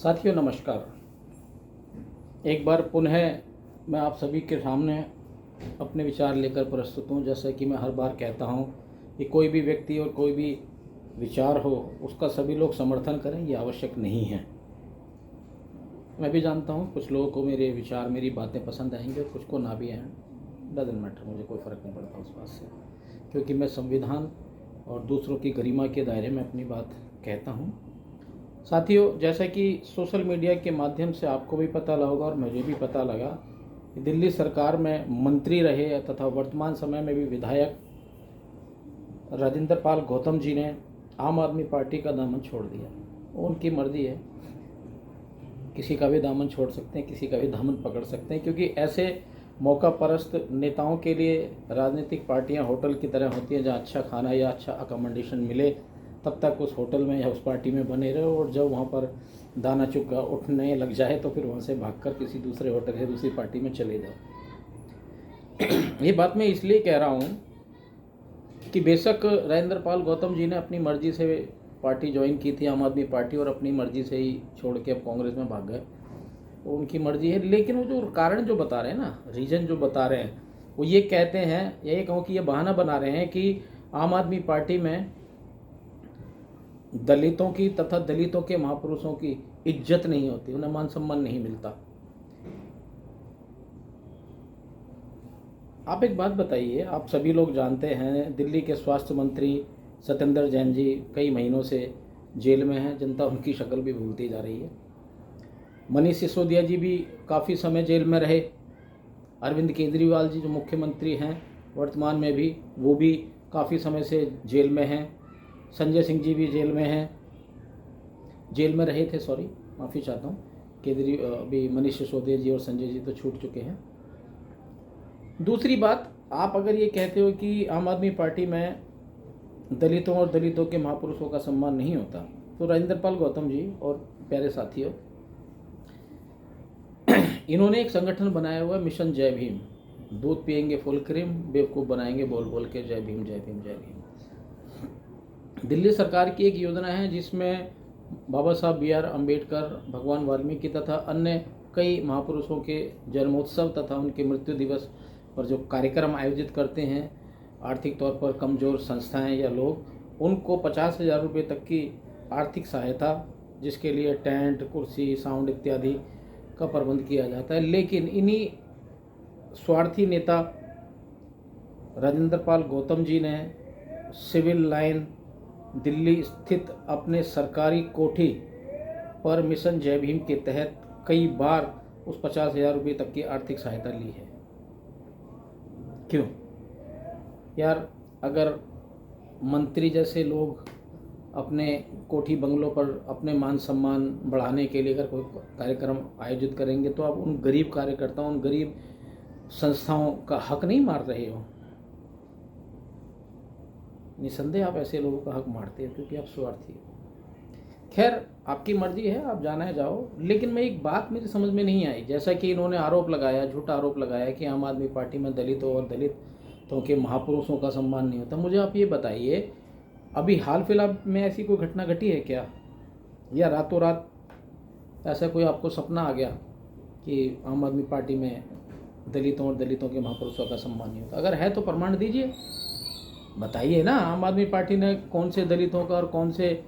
साथियों नमस्कार। एक बार पुनः मैं आप सभी के सामने अपने विचार लेकर प्रस्तुत हूँ। जैसा कि मैं हर बार कहता हूँ कि कोई भी व्यक्ति और कोई भी विचार हो उसका सभी लोग समर्थन करें, ये आवश्यक नहीं है। मैं भी जानता हूँ कुछ लोगों को मेरे विचार, मेरी बातें पसंद आएंगे और कुछ को ना भी आएँ। डजंट मैटर, मुझे कोई फ़र्क नहीं पड़ता उस बात से, क्योंकि मैं संविधान और दूसरों की गरिमा के दायरे में अपनी बात कहता हूँ। साथियों, जैसा कि सोशल मीडिया के माध्यम से आपको भी पता लगा और मुझे भी पता लगा कि दिल्ली सरकार में मंत्री रहे तथा वर्तमान समय में भी विधायक राजेंद्र पाल गौतम जी ने आम आदमी पार्टी का दामन छोड़ दिया। उनकी मर्जी है, किसी का भी दामन छोड़ सकते हैं, किसी का भी दामन पकड़ सकते हैं, क्योंकि ऐसे मौका परस्त नेताओं के लिए राजनीतिक पार्टियां होटल की तरह होती हैं, जहां अच्छा खाना या अच्छा अकोमोडेशन मिले तब तक उस होटल में या उस पार्टी में बने रहे, और जब वहाँ पर दाना चुका उठने लग जाए तो फिर वहाँ से भागकर किसी दूसरे होटल या दूसरी पार्टी में चले जाओ। ये बात मैं इसलिए कह रहा हूँ कि बेशक राजेंद्र पाल गौतम जी ने अपनी मर्जी से पार्टी ज्वाइन की थी, आम आदमी पार्टी, और अपनी मर्जी से ही छोड़ के अब कांग्रेस में भाग गए, वो उनकी मर्जी है। लेकिन वो जो कारण जो बता रहे हैं ना, रीज़न जो बता रहे हैं, वो ये कहते हैं, ये कहूँ कि ये बहाना बना रहे हैं कि आम आदमी पार्टी में दलितों की तथा दलितों के महापुरुषों की इज्जत नहीं होती, उन्हें मान सम्मान नहीं मिलता। आप एक बात बताइए, आप सभी लोग जानते हैं दिल्ली के स्वास्थ्य मंत्री सत्येंद्र जैन जी कई महीनों से जेल में हैं। जनता उनकी शक्ल भी भूलती जा रही है। मनीष सिसोदिया जी भी काफ़ी समय जेल में रहे। अरविंद केजरीवाल जी जो मुख्यमंत्री हैं वर्तमान में भी, वो भी काफ़ी समय से जेल में हैं। संजय सिंह जी भी जेल में हैं, जेल में रहे थे, सॉरी माफ़ी चाहता हूँ। अभी मनीष सिसोदिया जी और संजय जी तो छूट चुके हैं। दूसरी बात, आप अगर ये कहते हो कि आम आदमी पार्टी में दलितों और दलितों के महापुरुषों का सम्मान नहीं होता, तो राजेंद्र पाल गौतम जी और प्यारे साथियों, इन्होंने एक संगठन बनाया हुआ मिशन जय भीम। दूध पिएंगे फुल क्रीम, बेवकूफ़ बनाएंगे बोल बोल के जय भीम जय भीम जय भीम। दिल्ली सरकार की एक योजना है जिसमें बाबा साहब B.R. अम्बेडकर, भगवान वाल्मीकि तथा अन्य कई महापुरुषों के जन्मोत्सव तथा उनके मृत्यु दिवस पर जो कार्यक्रम आयोजित करते हैं आर्थिक तौर पर कमज़ोर संस्थाएं या लोग, उनको 50,000 रुपये तक की आर्थिक सहायता, जिसके लिए टेंट, कुर्सी, साउंड इत्यादि का प्रबंध किया जाता है। लेकिन इन्हीं स्वार्थी नेता राजेंद्र पाल गौतम जी ने सिविल लाइन दिल्ली स्थित अपने सरकारी कोठी पर मिशन जय भीम के तहत कई बार उस 50,000 रुपये तक की आर्थिक सहायता ली है। क्यों यार? अगर मंत्री जैसे लोग अपने कोठी बंगलों पर अपने मान सम्मान बढ़ाने के लिए अगर कोई कार्यक्रम आयोजित करेंगे, तो आप उन गरीब कार्यकर्ताओं, उन गरीब संस्थाओं का हक नहीं मार रहे हो। निसंदेह आप ऐसे लोगों का हक मारते हो क्योंकि आप स्वार्थी हो। खैर, आपकी मर्जी है, आप जाना है जाओ। लेकिन मैं एक बात मेरी समझ में नहीं आई, जैसा कि इन्होंने आरोप लगाया, झूठा आरोप लगाया कि आम आदमी पार्टी में दलितों और दलितों के महापुरुषों का सम्मान नहीं होता। मुझे आप ये बताइए, अभी हाल फिलहाल में ऐसी कोई घटना घटी है क्या, या रातों रात ऐसा कोई आपको सपना आ गया कि आम आदमी पार्टी में दलितों और दलितों के महापुरुषों का सम्मान नहीं होता? अगर है तो प्रमाण दीजिए, बताइए ना। आम आदमी पार्टी ने कौन से दलितों का और कौन से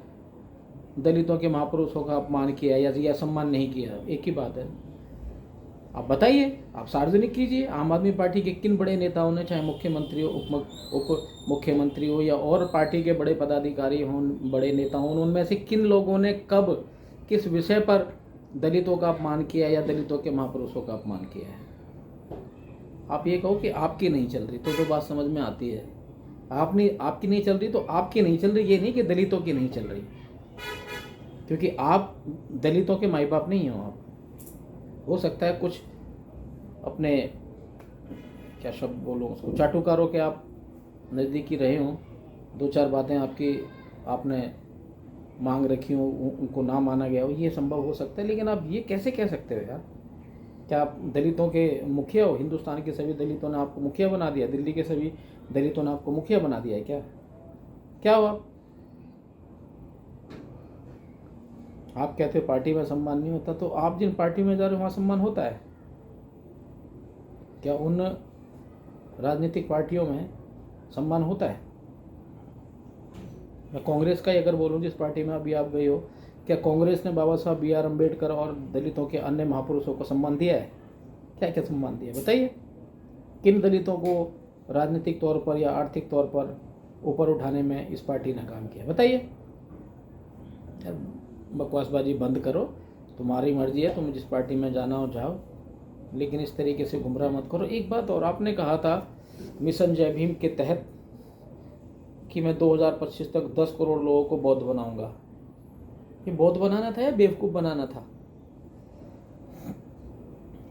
दलितों के महापुरुषों का अपमान किया या सम्मान नहीं किया? एक ही बात है, आप बताइए, आप सार्वजनिक कीजिए। आम आदमी पार्टी के किन बड़े नेताओं ने, चाहे मुख्यमंत्री हो, उप मुख्यमंत्री हो, या और पार्टी के बड़े पदाधिकारी हों, बड़े नेता हों, उनमें से किन लोगों ने कब किस विषय पर दलितों का अपमान किया या दलितों के महापुरुषों का अपमान किया है? आप ये कहो कि आपकी नहीं चल रही तो बात समझ में आती है। आपकी नहीं चल रही तो आपकी नहीं चल रही, ये नहीं कि दलितों की नहीं चल रही, क्योंकि आप दलितों के माई बाप नहीं हो। आप हो सकता है कुछ अपने, क्या शब्द बोलूँ उसको, चाटुकारों के आप नज़दीकी रहे हों, दो चार बातें आपने मांग रखी हो, उनको ना माना गया हो, ये संभव हो सकता है। लेकिन आप ये कैसे कह सकते हो यार? क्या आप दलितों के मुखिया हो? हिंदुस्तान के सभी दलितों ने आपको मुखिया बना दिया, दिल्ली के सभी दलितों ने आपको मुखिया बना दिया है क्या? क्या हुआ? आप कहते हो पार्टी में सम्मान नहीं होता, तो आप जिन पार्टी में जा रहे हो वहाँ सम्मान होता है क्या? उन राजनीतिक पार्टियों में सम्मान होता है? मैं कांग्रेस का ही अगर बोलूँ, जिस पार्टी में अभी आप गए हो, क्या कांग्रेस ने बाबा साहब बी आर अम्बेडकर और दलितों के अन्य महापुरुषों को सम्मान दिया है? क्या क्या सम्मान दिया बताइए? किन दलितों को राजनीतिक तौर पर या आर्थिक तौर पर ऊपर उठाने में इस पार्टी ने काम किया बताइए? बकवासबाजी बंद करो, तुम्हारी मर्जी है, तुम जिस पार्टी में जाना हो जाओ, लेकिन इस तरीके से गुमराह मत करो। एक बात और, आपने कहा था मिशन जय भीम के तहत कि मैं 2025 तक 10 करोड़ लोगों को बौद्ध बनाऊंगा। ये बौद्ध बनाना था या बेवकूफ़ बनाना था?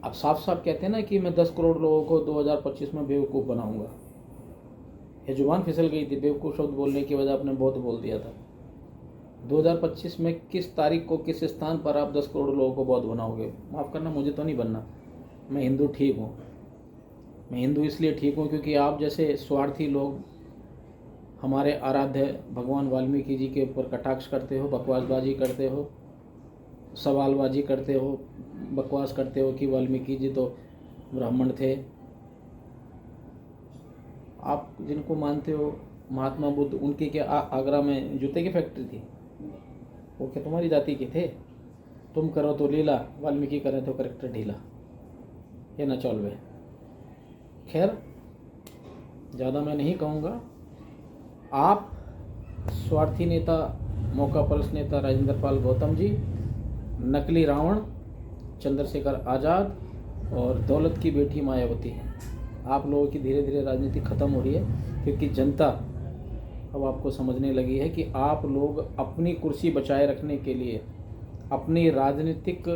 आप साफ साफ कहते हैं ना कि मैं 10 करोड़ लोगों को 2025 में बेवकूफ़ बनाऊंगा। ये जुबान फिसल गई थी, बेवकूफ़ शब्द बोलने की वजह आपने बौद्ध बोल दिया था। 2025 में किस तारीख को किस स्थान पर आप 10 करोड़ लोगों को बौद्ध बनाओगे? माफ़ करना, मुझे तो नहीं बनना। मैं हिंदू ठीक हूँ। मैं हिंदू इसलिए ठीक हूँ क्योंकि आप जैसे स्वार्थी लोग हमारे आराध्य भगवान वाल्मीकि जी के ऊपर कटाक्ष करते हो, बकवासबाजी करते हो, सवालबाजी करते हो, बकवास करते हो कि वाल्मीकि जी तो ब्राह्मण थे। आप जिनको मानते हो महात्मा बुद्ध, उनकी क्या आगरा में जूते की फैक्ट्री थी? वो क्या तुम्हारी जाति के थे? तुम करो तो लीला, वाल्मीकि करें तो करेक्टर ढीला, ये ना चौलवे। खैर, ज़्यादा मैं नहीं कहूँगा। आप स्वार्थी नेता, मौका परस्त नेता राजेंद्र पाल गौतम जी, नकली रावण चंद्रशेखर आज़ाद और दौलत की बेटी मायावती हैं। आप लोगों की धीरे धीरे राजनीति ख़त्म हो रही है क्योंकि जनता अब आपको समझने लगी है कि आप लोग अपनी कुर्सी बचाए रखने के लिए, अपनी राजनीतिक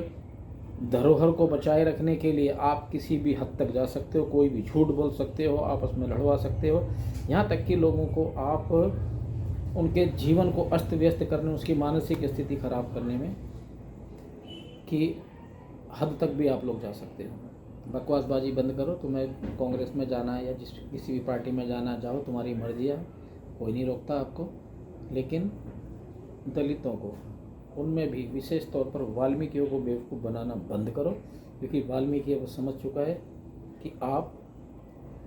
धरोहर को बचाए रखने के लिए आप किसी भी हद तक जा सकते हो, कोई भी झूठ बोल सकते हो, आपस में लड़वा सकते हो, यहाँ तक कि लोगों को आप उनके जीवन को अस्त व्यस्त करने, उसकी मानसिक स्थिति खराब करने में की हद तक भी आप लोग जा सकते हो। बकवासबाजी बंद करो। तुम्हें कांग्रेस में जाना है या किसी भी पार्टी में जाना है, जाओ, तुम्हारी मर्जी है, कोई नहीं रोकता आपको। लेकिन दलितों को, उनमें भी विशेष तौर पर वाल्मीकियों को बेवकूफ़ बनाना बंद करो, क्योंकि वाल्मीकि अब समझ चुका है कि आप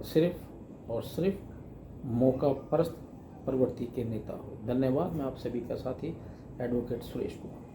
सिर्फ और सिर्फ मौका परस्त प्रवृत्ति के नेता हो। धन्यवाद। मैं आप सभी का साथी एडवोकेट सुरेश कुमार।